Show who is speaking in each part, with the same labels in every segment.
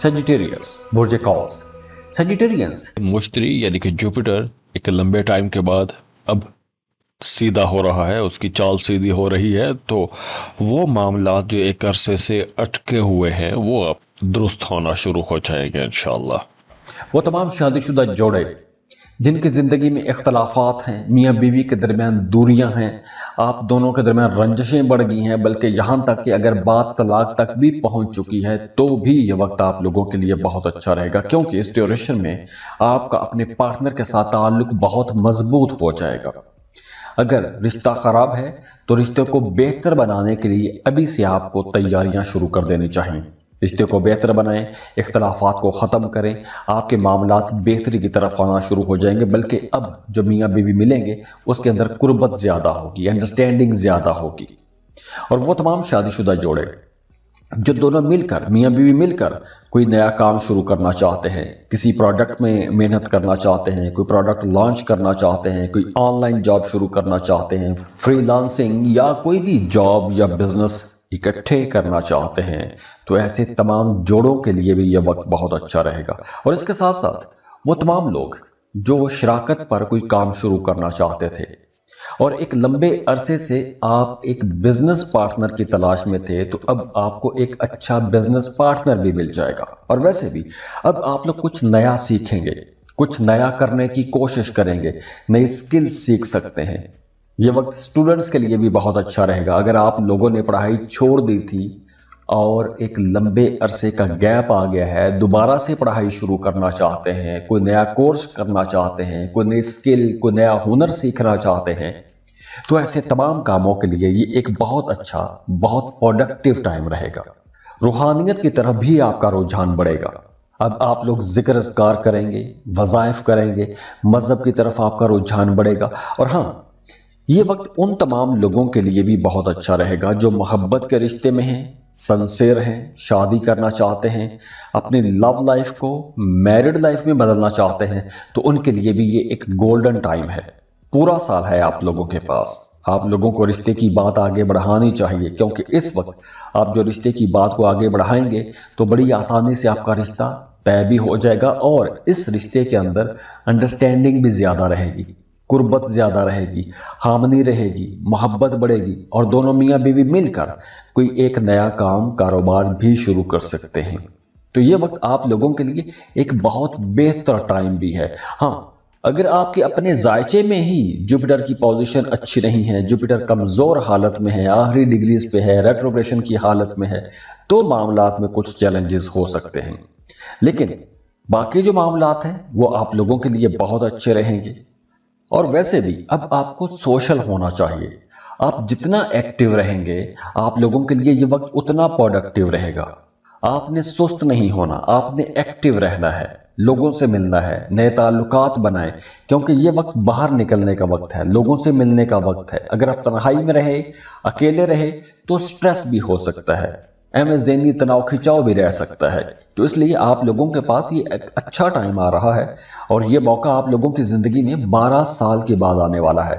Speaker 1: Sagittarius बुर्ज कौस। Sagittarians
Speaker 2: मुश्तरी यानी कि Jupiter एक लंबे टाइम के बाद अब सीधा हो रहा है, उसकी चाल सीधी हो रही है, तो वो मामला जो एक अरसे से अटके हुए हैं वो अब दुरुस्त होना शुरू हो जाएंगे इंशाअल्लाह।
Speaker 1: वो तमाम शादीशुदा जोड़े जिनकी ज़िंदगी में इख्तलाफात हैं, मियाँ बीवी के दरमियान दूरियां हैं, आप दोनों के दरमियान रंजशें बढ़ गई हैं, बल्कि यहाँ तक कि अगर बात तलाक तक भी पहुँच चुकी है तो भी ये वक्त आप लोगों के लिए बहुत अच्छा रहेगा, क्योंकि इस ड्यूरेशन में आपका अपने पार्टनर के साथ ताल्लुक बहुत मजबूत हो जाएगा। अगर रिश्ता खराब है तो रिश्ते को बेहतर बनाने के लिए अभी से आपको तैयारियां शुरू कर देनी चाहिए। रिश्ते को बेहतर बनाएं, इख्तलाफात को ख़त्म करें, आपके मामलात बेहतरी की तरफ आना शुरू हो जाएंगे। बल्कि अब जो मियाँ बीवी मिलेंगे उसके अंदर कुर्बत ज़्यादा होगी, अंडरस्टैंडिंग ज़्यादा होगी। और वो तमाम शादीशुदा जोड़े जो दोनों मिलकर, मियाँ बीवी मिलकर कोई नया काम शुरू करना चाहते हैं, किसी प्रोडक्ट में मेहनत करना चाहते हैं, कोई प्रोडक्ट लॉन्च करना चाहते हैं, कोई ऑनलाइन जॉब शुरू करना चाहते हैं, फ्रीलांसिंग या कोई भी जॉब या बिजनेस इकट्ठे करना चाहते हैं, तो ऐसे तमाम जोड़ों के लिए भी यह वक्त बहुत अच्छा रहेगा। और इसके साथ साथ वो तमाम लोग जो शराकत पर कोई काम शुरू करना चाहते थे और एक लंबे अरसे से आप एक बिजनेस पार्टनर की तलाश में थे, तो अब आपको एक अच्छा बिजनेस पार्टनर भी मिल जाएगा। और वैसे भी अब आप लोग कुछ नया सीखेंगे, कुछ नया करने की कोशिश करेंगे, नई स्किल सीख सकते हैं। ये वक्त स्टूडेंट्स के लिए भी बहुत अच्छा रहेगा। अगर आप लोगों ने पढ़ाई छोड़ दी थी और एक लंबे अरसे का गैप आ गया है, दोबारा से पढ़ाई शुरू करना चाहते हैं, कोई नया कोर्स करना चाहते हैं, कोई नई स्किल, कोई नया हुनर सीखना चाहते हैं, तो ऐसे तमाम कामों के लिए ये एक बहुत अच्छा, बहुत प्रोडक्टिव टाइम रहेगा। रूहानियत की तरफ भी आपका रुझान बढ़ेगा। अब आप लोग जिक्र अस्कार करेंगे, वज़ाइफ करेंगे, मजहब की तरफ आपका रुझान बढ़ेगा। और हाँ, ये वक्त उन तमाम लोगों के लिए भी बहुत अच्छा रहेगा जो मोहब्बत के रिश्ते में हैं, सनसेर हैं, शादी करना चाहते हैं, अपनी लव लाइफ को मैरिड लाइफ में बदलना चाहते हैं, तो उनके लिए भी ये एक गोल्डन टाइम है। पूरा साल है आप लोगों के पास। आप लोगों को रिश्ते की बात आगे बढ़ानी चाहिए, क्योंकि इस वक्त आप जो रिश्ते की बात को आगे बढ़ाएंगे तो बड़ी आसानी से आपका रिश्ता तय भी हो जाएगा और इस रिश्ते के अंदर अंडरस्टैंडिंग भी ज्यादा रहेगी, कुर्बत ज्यादा रहेगी, हामनी रहेगी, मोहब्बत बढ़ेगी और दोनों मियाँ बीवी मिलकर कोई एक नया काम, कारोबार भी शुरू कर सकते हैं। तो ये वक्त आप लोगों के लिए एक बहुत बेहतर टाइम भी है। हाँ, अगर आपके अपने जायचे में ही जुपिटर की पोजीशन अच्छी नहीं है, जुपिटर कमजोर हालत में है, आखिरी डिग्रीज पे है, रेट्रोग्रेशन की हालत में है, तो मामलात में कुछ चैलेंजेस हो सकते हैं। लेकिन बाकी जो मामलात हैं वो आप लोगों के लिए बहुत अच्छे रहेंगे। और वैसे भी अब आपको सोशल होना चाहिए। आप जितना एक्टिव रहेंगे आप लोगों के लिए ये वक्त उतना प्रोडक्टिव रहेगा। आपने सुस्त नहीं होना, आपने एक्टिव रहना है, लोगों से मिलना है, नए ताल्लुकात बनाएं, क्योंकि ये वक्त बाहर निकलने का वक्त है, लोगों से मिलने का वक्त है। अगर आप तन्हाई में रहे, अकेले रहे, तो स्ट्रेस भी हो सकता है, ज़हनी तनाव खिंचाव भी रह सकता है। तो इसलिए आप लोगों के पास ये एक अच्छा टाइम आ रहा है और ये मौका आप लोगों की जिंदगी में 12 साल के बाद आने वाला है।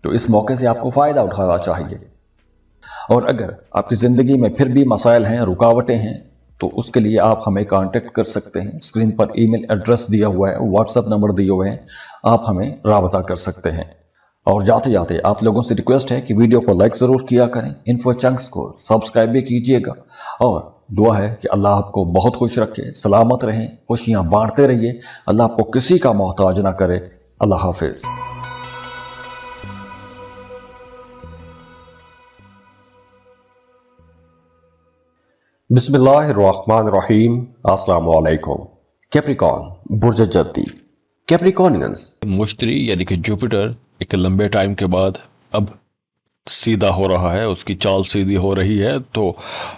Speaker 1: तो इस मौके से आपको फायदा उठाना चाहिए। और अगर आपकी जिंदगी में फिर भी मसाइल हैं, रुकावटें हैं, तो उसके लिए आप हमें कांटेक्ट कर सकते हैं। स्क्रीन पर ईमेल एड्रेस दिया हुआ है, व्हाट्सएप नंबर दिए हुए हैं, आप हमें राबता कर सकते हैं। और जाते जाते आप लोगों से रिक्वेस्ट है कि वीडियो को लाइक जरूर किया करें, इन्फो चंक्स को सब्सक्राइब भी कीजिएगा और दुआ है कि अल्लाह आपको बहुत खुश रखे, सलामत रहें, खुशियां बांटते रहिए, अल्लाह आपको किसी का मोहताज ना करे। अल्लाह हाफिज। बिस्मिल्लाहिर्रहमानिर्रहीम। अस्सलाम वालेकुम। कैप्रिकॉर्न बुर्ज जद्दी। कैप्रिकॉर्नियंस
Speaker 2: मुश्तरी यानी कि जुपिटर एक लंबे टाइम के बाद अब सीधा हो रहा है, उसकी चाल सीधी हो रही है, तो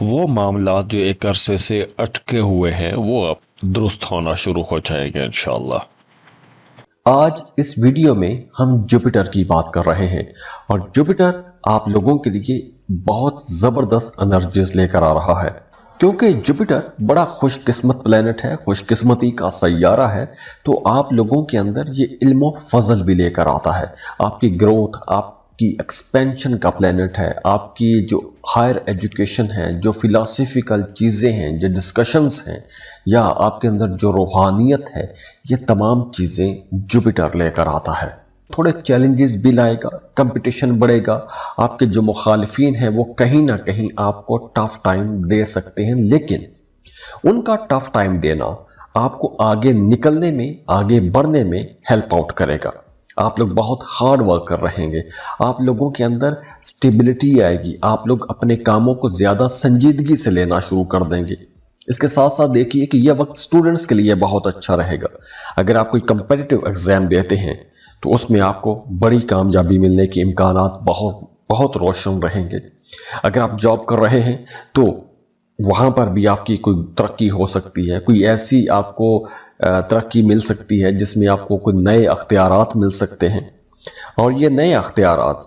Speaker 2: वो मामला जो एक अरसे से अटके हुए हैं वो अब दुरुस्त होना शुरू हो जाएंगे इंशाअल्लाह।
Speaker 1: आज इस वीडियो में हम जुपिटर की बात कर रहे हैं और जुपिटर आप लोगों के लिए बहुत जबरदस्त एनर्जीज लेकर आ रहा है, क्योंकि जुपिटर बड़ा खुशकिस्मत प्लेनेट है, खुशकिस्मती का सैयारा है। तो आप लोगों के अंदर ये इल्म फजल भी लेकर आता है, आपकी ग्रोथ, आप आपकी एक्सपेंशन का प्लैनेट है, आपकी जो हायर एजुकेशन है, जो फिलॉसफिकल चीज़ें हैं, जो डिस्कशंस हैं, या आपके अंदर जो रूहानियत है, ये तमाम चीज़ें जुपिटर लेकर आता है। थोड़े चैलेंजेस भी लाएगा, कंपटीशन बढ़ेगा, आपके जो मुखालिफिन हैं वो कहीं ना कहीं आपको टफ टाइम दे सकते हैं, लेकिन उनका टफ टाइम देना आपको आगे निकलने में, आगे बढ़ने में हेल्प आउट करेगा। आप लोग बहुत हार्ड वर्क कर रहेंगे, आप लोगों के अंदर स्टेबिलिटी आएगी, आप लोग अपने कामों को ज़्यादा संजीदगी से लेना शुरू कर देंगे। इसके साथ साथ देखिए कि यह वक्त स्टूडेंट्स के लिए बहुत अच्छा रहेगा। अगर आप कोई कंपेटिटिव एग्ज़ाम देते हैं तो उसमें आपको बड़ी कामयाबी मिलने के इम्कानात बहुत बहुत रोशन रहेंगे। अगर आप जॉब कर रहे हैं तो वहाँ पर भी आपकी कोई तरक्की हो सकती है, कोई ऐसी आपको तरक्की मिल सकती है जिसमें आपको कोई नए अख्तियारात मिल सकते हैं, और ये नए अख्तियारात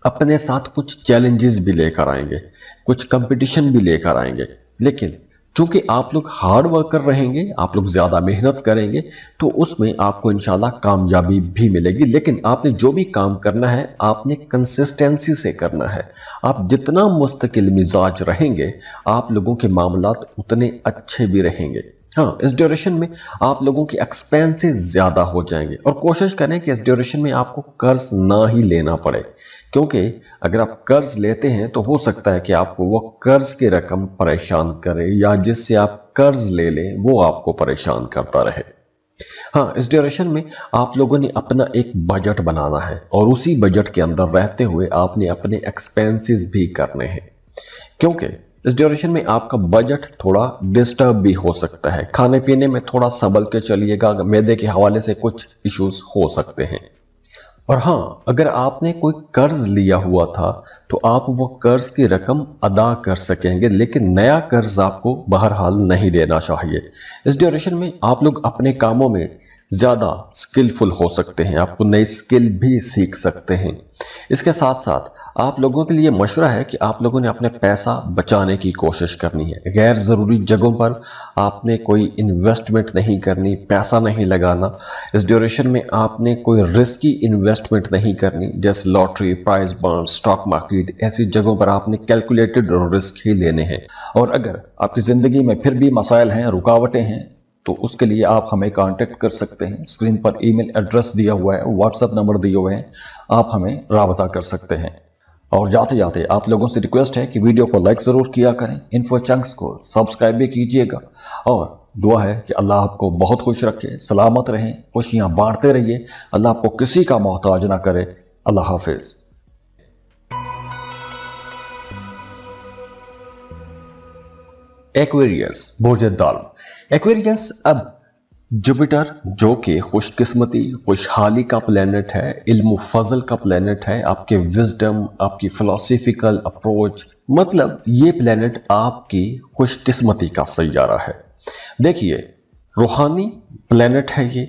Speaker 1: अपने साथ कुछ चैलेंजेस भी लेकर आएंगे, कुछ कंपटीशन भी लेकर आएंगे। लेकिन चूंकि आप लोग हार्ड वर्क कर रहेंगे, आप लोग ज़्यादा मेहनत करेंगे, तो उसमें आपको इंशाल्लाह कामयाबी भी मिलेगी। लेकिन आपने जो भी काम करना है, आपने कंसिस्टेंसी से करना है। आप जितना मुस्तकिल मिजाज रहेंगे, आप लोगों के मामलात उतने अच्छे भी रहेंगे। हाँ, इस ड्यूरेशन में आप लोगों की एक्सपेंसेस ज़्यादा हो जाएंगे, और कोशिश करें कि इस ड्यूरेशन में आपको कर्ज ना ही लेना पड़े, क्योंकि अगर आप कर्ज लेते हैं तो हो सकता है कि आपको वो कर्ज की रकम परेशान करे, या जिससे आप कर्ज ले लें वो आपको परेशान करता रहे। हाँ, इस ड्यूरेशन में आप लोगों ने अपना एक बजट बनाना है, और उसी बजट के अंदर रहते हुए आपने अपने एक्सपेंसेस भी करने हैं, क्योंकि इस ड्यूरेशन में आपका बजट थोड़ा डिस्टर्ब भी हो सकता है। खाने पीने में थोड़ा संभल के चलिएगा, मैदे के हवाले से कुछ इश्यूज हो सकते हैं। और हाँ, अगर आपने कोई कर्ज लिया हुआ था तो आप वो कर्ज की रकम अदा कर सकेंगे, लेकिन नया कर्ज आपको बहरहाल नहीं लेना चाहिए। इस ड्यूरेशन में आप लोग अपने कामों में ज़्यादा स्किलफुल हो सकते हैं, आपको नई स्किल भी सीख सकते हैं। इसके साथ साथ आप लोगों के लिए मशवरा है कि आप लोगों ने अपने पैसा बचाने की कोशिश करनी है। गैर ज़रूरी जगहों पर आपने कोई इन्वेस्टमेंट नहीं करनी, पैसा नहीं लगाना। इस ड्यूरेशन में आपने कोई रिस्की इन्वेस्टमेंट नहीं करनी, जैसे lottery, prize bond, stock market, ऐसी जगहों पर आपने कैलकुलेटेड रिस्क ही लेने हैं। और अगर आपकी ज़िंदगी में फिर भी मसाइल हैं, रुकावटें हैं, तो उसके लिए आप हमें कांटेक्ट कर सकते हैं। स्क्रीन पर ईमेल एड्रेस दिया हुआ है, व्हाट्सएप नंबर दिए हुए हैं, आप हमें राबता कर सकते हैं। और जाते जाते आप लोगों से रिक्वेस्ट है कि वीडियो को लाइक ज़रूर किया करें, इन्फो चंक्स को सब्सक्राइब भी कीजिएगा, और दुआ है कि अल्लाह आपको बहुत खुश रखे, सलामत रहें, खुशियाँ बांटते रहिए, अल्लाह आपको किसी का मोहताज ना करे। अल्लाह हाफिज़। एक्वेरियस, बुर्ज दाल। एक्वेरियस अब जुपिटर, जो कि खुशकिस्मती, खुशहाली का प्लेनेट है, इल्म फजल का प्लेनेट है, आपके विजडम, आपकी फिलोसफिकल अप्रोच, मतलब ये प्लेनेट आपकी खुशकिस्मती का सैयारा है। देखिए, रूहानी प्लेनेट है ये,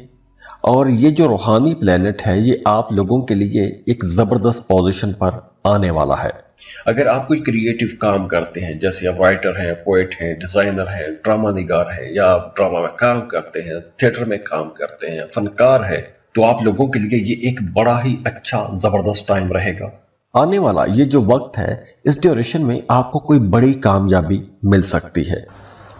Speaker 1: और ये जो रूहानी प्लेनेट है ये आप लोगों के लिए एक ज़बरदस्त पोजीशन पर आने वाला है। अगर आप कोई क्रिएटिव काम करते हैं, जैसे आप राइटर हैं, पोएट हैं, डिज़ाइनर हैं, ड्रामा निगार हैं, या आप ड्रामा में काम करते हैं, थिएटर में काम करते हैं, फनकार है, तो आप लोगों के लिए ये एक बड़ा ही अच्छा ज़बरदस्त टाइम रहेगा। आने वाला ये जो वक्त है, इस ड्यूरेशन में आपको कोई बड़ी कामयाबी मिल सकती है।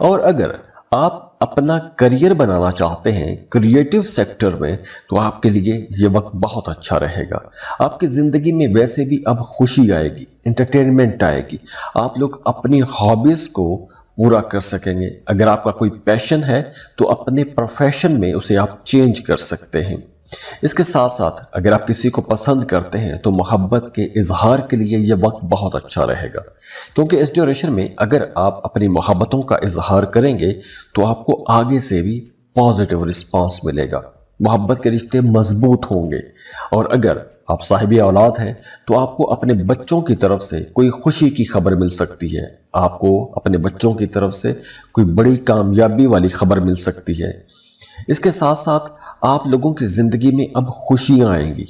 Speaker 1: और अगर आप अपना करियर बनाना चाहते हैं क्रिएटिव सेक्टर में, तो आपके लिए ये वक्त बहुत अच्छा रहेगा। आपकी ज़िंदगी में वैसे भी अब खुशी आएगी, एंटरटेनमेंट आएगी, आप लोग अपनी हॉबीज़ को पूरा कर सकेंगे। अगर आपका कोई पैशन है तो अपने प्रोफेशन में उसे आप चेंज कर सकते हैं। इसके साथ साथ अगर आप किसी को पसंद करते हैं तो मोहब्बत के इजहार के लिए यह वक्त बहुत अच्छा रहेगा, क्योंकि इस ड्यूरेशन में अगर आप अपनी मोहब्बतों का इजहार करेंगे तो आपको आगे से भी पॉजिटिव रिस्पांस मिलेगा, मोहब्बत के रिश्ते मजबूत होंगे। और अगर आप साहिब औलाद हैं तो आपको अपने बच्चों की तरफ से कोई खुशी की खबर मिल सकती है, आपको अपने बच्चों की तरफ से कोई बड़ी कामयाबी वाली खबर मिल सकती है। इसके साथ साथ आप लोगों की ज़िंदगी में अब खुशियाँ आएंगी,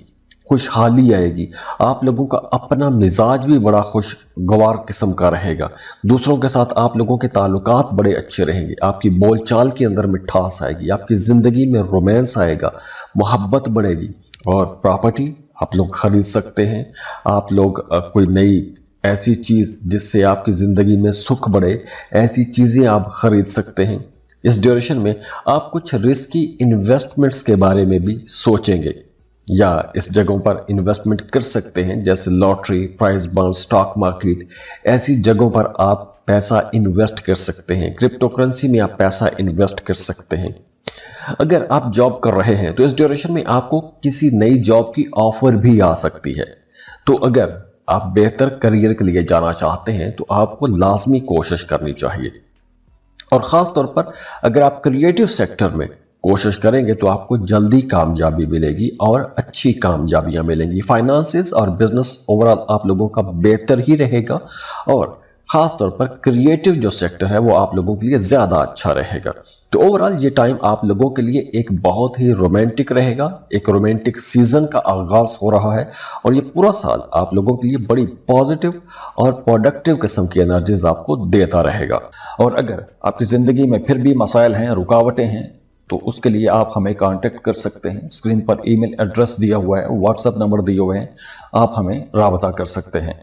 Speaker 1: खुशहाली आएगी, आप लोगों का अपना मिजाज भी बड़ा खुशगवार किस्म का रहेगा, दूसरों के साथ आप लोगों के ताल्लुकात बड़े अच्छे रहेंगे, आपकी बोलचाल के अंदर मिठास आएगी, आपकी ज़िंदगी में रोमांस आएगा, मोहब्बत बढ़ेगी। और प्रॉपर्टी, आप लोग खरीद सकते हैं। आप लोग कोई नई ऐसी चीज जिससे आपकी जिंदगी में सुख बढ़े, ऐसी चीजें आप खरीद सकते हैं। इस ड्यूरेशन में आप कुछ रिस्की इन्वेस्टमेंट्स के बारे में भी सोचेंगे या इस जगहों पर इन्वेस्टमेंट कर सकते हैं, जैसे lottery, price bond, stock market. ऐसी जगहों पर आप पैसा इन्वेस्ट कर सकते हैं। क्रिप्टो करेंसी में आप पैसा इन्वेस्ट कर सकते हैं। अगर आप जॉब कर रहे हैं तो इस ड्यूरेशन में आपको किसी नई जॉब की ऑफर भी आ सकती है। तो अगर आप बेहतर करियर के लिए जाना चाहते हैं तो आपको लाजमी कोशिश करनी चाहिए। और खास तौर पर अगर आप क्रिएटिव सेक्टर में कोशिश करेंगे तो आपको जल्दी कामयाबी मिलेगी और अच्छी कामयाबियां मिलेंगी। फाइनेंसेस और बिजनेस ओवरऑल आप लोगों का बेहतर ही रहेगा और खास तौर पर क्रिएटिव जो सेक्टर है वो आप लोगों के लिए ज्यादा अच्छा रहेगा। तो ओवरऑल ये टाइम आप लोगों के लिए एक बहुत ही रोमांटिक रहेगा। एक रोमांटिक सीजन का आगाज हो रहा है और ये पूरा साल आप लोगों के लिए बड़ी पॉजिटिव और प्रोडक्टिव किस्म की एनर्जीज आपको देता रहेगा। और अगर आपकी जिंदगी में फिर भी मसाइल हैं, रुकावटें हैं, तो उसके लिए आप हमें कांटेक्ट कर सकते हैं। स्क्रीन पर ईमेल एड्रेस दिया हुआ है, व्हाट्सएप नंबर दिए हुए हैं, आप हमें राबता कर सकते हैं।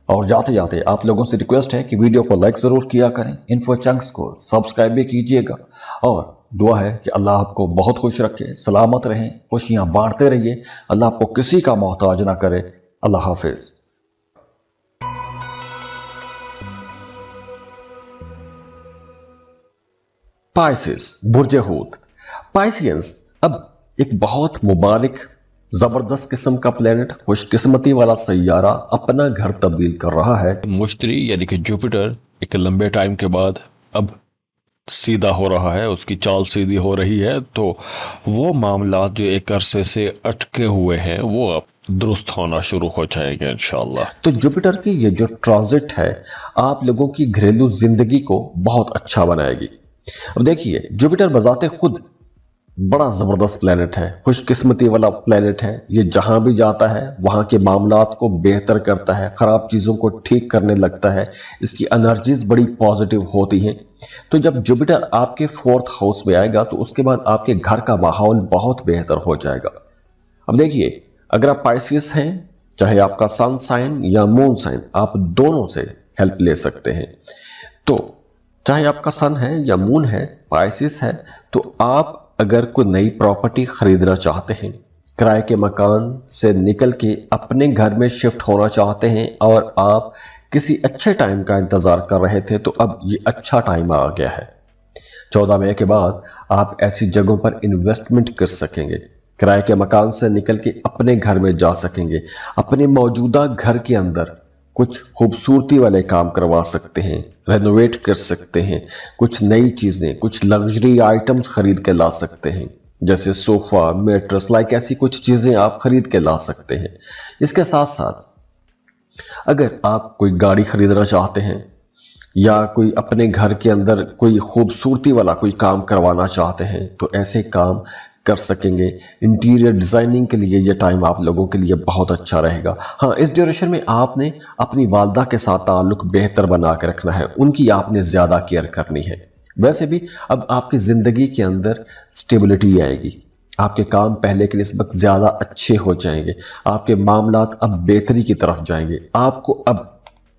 Speaker 1: और जाते जाते आप लोगों से रिक्वेस्ट है कि वीडियो को लाइक जरूर किया करें, इन्फो चंक्स को सब्सक्राइब भी कीजिएगा और दुआ है कि अल्लाह आपको बहुत खुश रखे, सलामत रहें, खुशियां बांटते रहिए, अल्लाह आपको किसी का मोहताज ना करे। अल्लाह हाफिज। पाइसेस, बुर्ज हूत। पाइसियंस अब एक बहुत मुबारक जबरदस्त किस्म का प्लेनेट, खुशकिस्मती वाला सैयारा अपना घर तब्दील कर रहा है।
Speaker 2: मुश्तरी यानी कि जुपिटर एक लंबे टाइम के बाद अब सीधा हो रहा है, उसकी चाल सीधी हो रही है। तो वो मामला जो एक अरसे से अटके हुए हैं वो अब दुरुस्त होना शुरू हो जाएंगे इंशाल्लाह।
Speaker 1: तो जुपिटर की ये जो ट्रांजिट है आप लोगों की घरेलू जिंदगी को बहुत अच्छा बनाएगी। अब देखिए, जुपिटर बजाते खुद बड़ा जबरदस्त प्लेनेट है, खुशकिस्मती वाला प्लेनेट है। ये जहां भी जाता है वहां के मामलात को बेहतर करता है, खराब चीजों को ठीक करने लगता है। इसकी एनर्जीज बड़ी पॉजिटिव होती हैं। तो जब जुपिटर आपके 4th हाउस में आएगा तो उसके बाद आपके घर का माहौल बहुत बेहतर हो जाएगा। अब देखिए, अगर आप पाइसिस हैं, चाहे आपका सन साइन या मून साइन, आप दोनों से हेल्प ले सकते हैं। तो चाहे आपका सन है या मून है, पाइसिस है, तो आप अगर कोई नई प्रॉपर्टी खरीदना चाहते हैं, किराए के मकान से निकल के अपने घर में शिफ्ट होना चाहते हैं और आप किसी अच्छे टाइम का इंतजार कर रहे थे, तो अब ये अच्छा टाइम आ गया है। 14 मई के बाद आप ऐसी जगहों पर इन्वेस्टमेंट कर सकेंगे, किराए के मकान से निकल के अपने घर में जा सकेंगे, अपने मौजूदा घर के अंदर कुछ खूबसूरती वाले काम करवा सकते हैं, रेनोवेट कर सकते हैं, कुछ नई चीजें, कुछ लग्जरी आइटम्स खरीद के ला सकते हैं, जैसे सोफा, मैट्रेस, लाइक ऐसी कुछ चीजें आप खरीद के ला सकते हैं। इसके साथ साथ अगर आप कोई गाड़ी खरीदना चाहते हैं या कोई अपने घर के अंदर कोई खूबसूरती वाला कोई काम करवाना चाहते हैं तो ऐसे काम कर सकेंगे। इंटीरियर डिजाइनिंग के लिए ये टाइम आप लोगों के लिए बहुत अच्छा रहेगा। हाँ, इस ड्यूरेशन में आपने अपनी वालदा के साथ ताल्लुक बेहतर बना के रखना है, उनकी आपने ज्यादा केयर करनी है। वैसे भी अब आपकी जिंदगी के अंदर स्टेबिलिटी आएगी, आपके काम पहले के निस्बत ज्यादा अच्छे हो जाएंगे, आपके मामलात अब बेहतरी की तरफ जाएंगे। आपको अब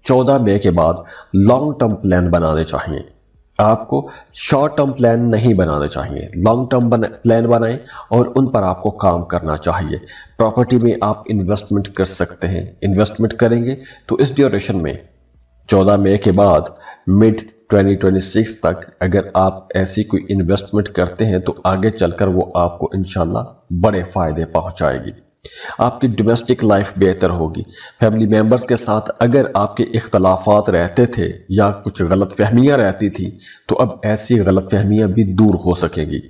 Speaker 1: 14 मई के बाद लॉन्ग टर्म प्लान बनाने चाहिए, आपको शॉर्ट टर्म प्लान नहीं बनाने चाहिए, लॉन्ग टर्म प्लान बनाएं और उन पर आपको काम करना चाहिए। प्रॉपर्टी में आप इन्वेस्टमेंट कर सकते हैं, इन्वेस्टमेंट करेंगे तो इस ड्यूरेशन में 14 मई के बाद मिड 2026 तक अगर आप ऐसी कोई इन्वेस्टमेंट करते हैं तो आगे चलकर वो आपको इंशाल्लाह बड़े फायदे पहुंचाएगी। आपकी डोमेस्टिक लाइफ बेहतर होगी। फैमिली मेंबर्स के साथ अगर आपके इख्तलाफात रहते थे या कुछ गलतफहमियां रहती थी तो अब ऐसी गलतफहमियां भी दूर हो सकेगी।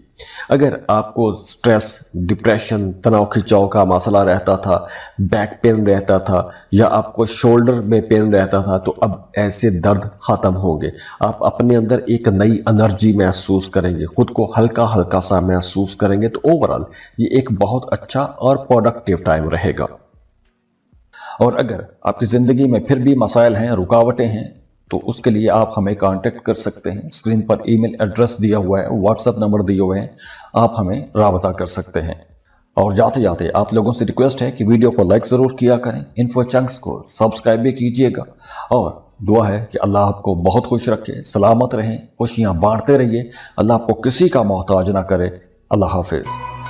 Speaker 1: अगर आपको स्ट्रेस, डिप्रेशन, तनाव खिंचाव का मसला रहता था, बैक पेन रहता था या आपको शोल्डर में पेन रहता था तो अब ऐसे दर्द खत्म होंगे। आप अपने अंदर एक नई एनर्जी महसूस करेंगे, खुद को हल्का हल्का सा महसूस करेंगे। तो ओवरऑल ये एक बहुत अच्छा और प्रोडक्टिव टाइम रहेगा। और अगर आपकी जिंदगी में फिर भी मसाइल हैं, रुकावटें हैं, तो उसके लिए आप हमें कांटेक्ट कर सकते हैं। स्क्रीन पर ईमेल एड्रेस दिया हुआ है, व्हाट्सएप नंबर दिए हुए हैं, आप हमें राबता कर सकते हैं। और जाते जाते आप लोगों से रिक्वेस्ट है कि वीडियो को लाइक ज़रूर किया करें, इन्फो चंक्स को सब्सक्राइब भी कीजिएगा और दुआ है कि अल्लाह आपको बहुत खुश रखे, सलामत रहें, खुशियाँ बांटते रहिए, अल्लाह आपको किसी का मोहताज ना करे। अल्लाह हाफिज़।